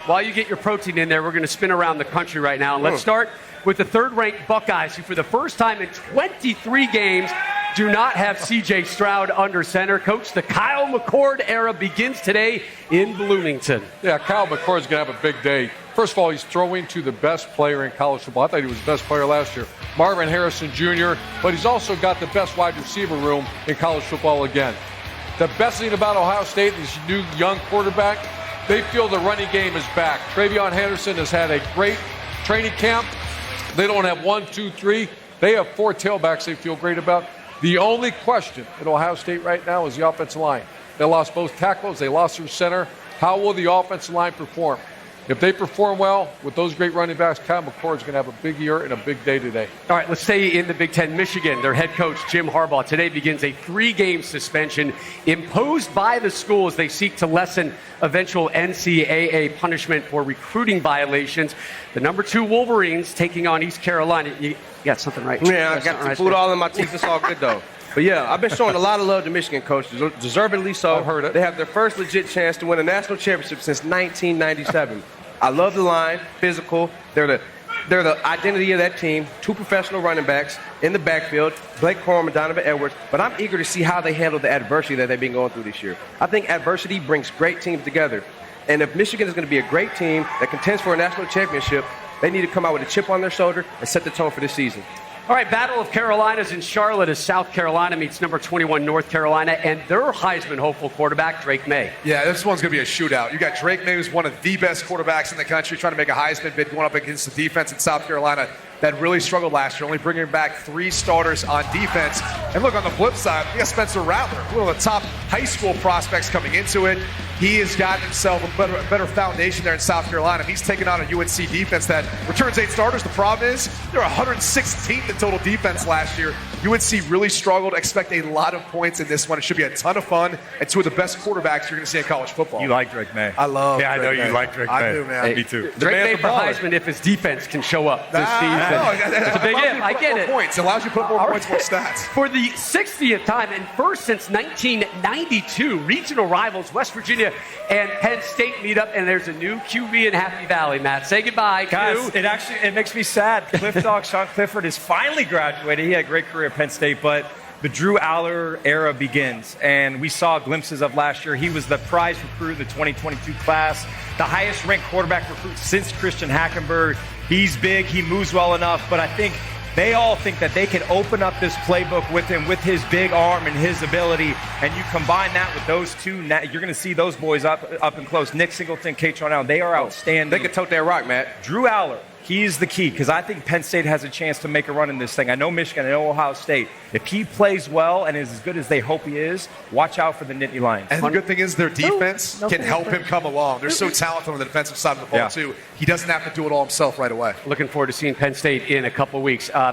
While you get your protein in there, we're going to spin around the country right now. Let's start with the third-ranked Buckeyes, who for the first time in 23 games do not have C.J. Stroud under center. Coach, the Kyle McCord era begins today in Bloomington. Yeah, Kyle McCord's going to have a big day. First of all, he's throwing to the best player in college football. I thought he was the best player last year, Marvin Harrison Jr., but he's also got the best wide receiver room in college football again. The best thing about Ohio State, this new young quarterback, they feel the running game is back. TreVeyon Henderson has had a great training camp. They don't have 1, 2, 3. They have 4 tailbacks they feel great about. The only question at Ohio State right now is the offensive line. They lost both tackles. They lost their center. How will the offensive line perform? If they perform well with those great running backs, Kyle McCord is going to have a big year and a big day today. All right, let's stay in the Big Ten. Michigan, their head coach, Jim Harbaugh, today begins a 3-game suspension imposed by the school as they seek to lessen eventual NCAA punishment for recruiting violations. The number 2 Wolverines taking on East Carolina. You got something right? Yeah, I got the food all in my teeth. It's all good, though. But, yeah, I've been showing a lot of love to Michigan, Coach. Deservedly so. I've heard it. They have their first legit chance to win a national championship since 1997. I love the line, physical. They're the identity of that team. 2 professional running backs in the backfield, Blake Corum and Donovan Edwards. But I'm eager to see how they handle the adversity that they've been going through this year. I think adversity brings great teams together. And if Michigan is going to be a great team that contends for a national championship, they need to come out with a chip on their shoulder and set the tone for this season. All right, Battle of Carolinas in Charlotte as South Carolina meets number 21 North Carolina and their Heisman hopeful quarterback, Drake May. Yeah, this one's going to be a shootout. You got Drake May, who's one of the best quarterbacks in the country, trying to make a Heisman bid going up against the defense in South Carolina that really struggled last year, only bringing back 3 starters on defense. And look, on the flip side, you got Spencer Rattler, one of the top high school prospects coming into it. He has gotten himself a better foundation there in South Carolina. He's taken on a UNC defense that returns 8 starters. The problem is they're 116th in total defense last year. UNC really struggled. Expect a lot of points in this one. It should be a ton of fun and 2 of the best quarterbacks you're going to see in college football. You like Drake May. I love Yeah, Drake I know May. you like Drake May. I do, man. Hey, Me too. Drake May for baller. Heisman if his defense can show up this season. It's a big if. I get it. Points. It allows you to put more points, more stats. For the 60th time and first since 1992, regional rivals West Virginia and Penn State meet up, and there's a new QB in Happy Valley. Matt, say goodbye. Guys, Q. it makes me sad. Cliff Dog Sean Clifford is finally graduated. He had a great career at Penn State, but the Drew Aller era begins, and we saw glimpses of last year. He was the prize recruit in the 2022 class, the highest-ranked quarterback recruit since Christian Hackenberg. He's big. He moves well enough, but I think they all think that they can open up this playbook with him, with his big arm and his ability, and you combine that with those 2, you're going to see those boys up and close. Nick Singleton, Kaytron Allen, they are outstanding. They can tote that rock, Matt. Drew Aller, he's the key, because I think Penn State has a chance to make a run in this thing. I know Michigan, I know Ohio State. If he plays well and is as good as they hope he is, watch out for the Nittany Lions. And the good thing is their defense can help him come along. They're so talented on the defensive side of the ball, too. He doesn't have to do it all himself right away. Looking forward to seeing Penn State in a couple weeks.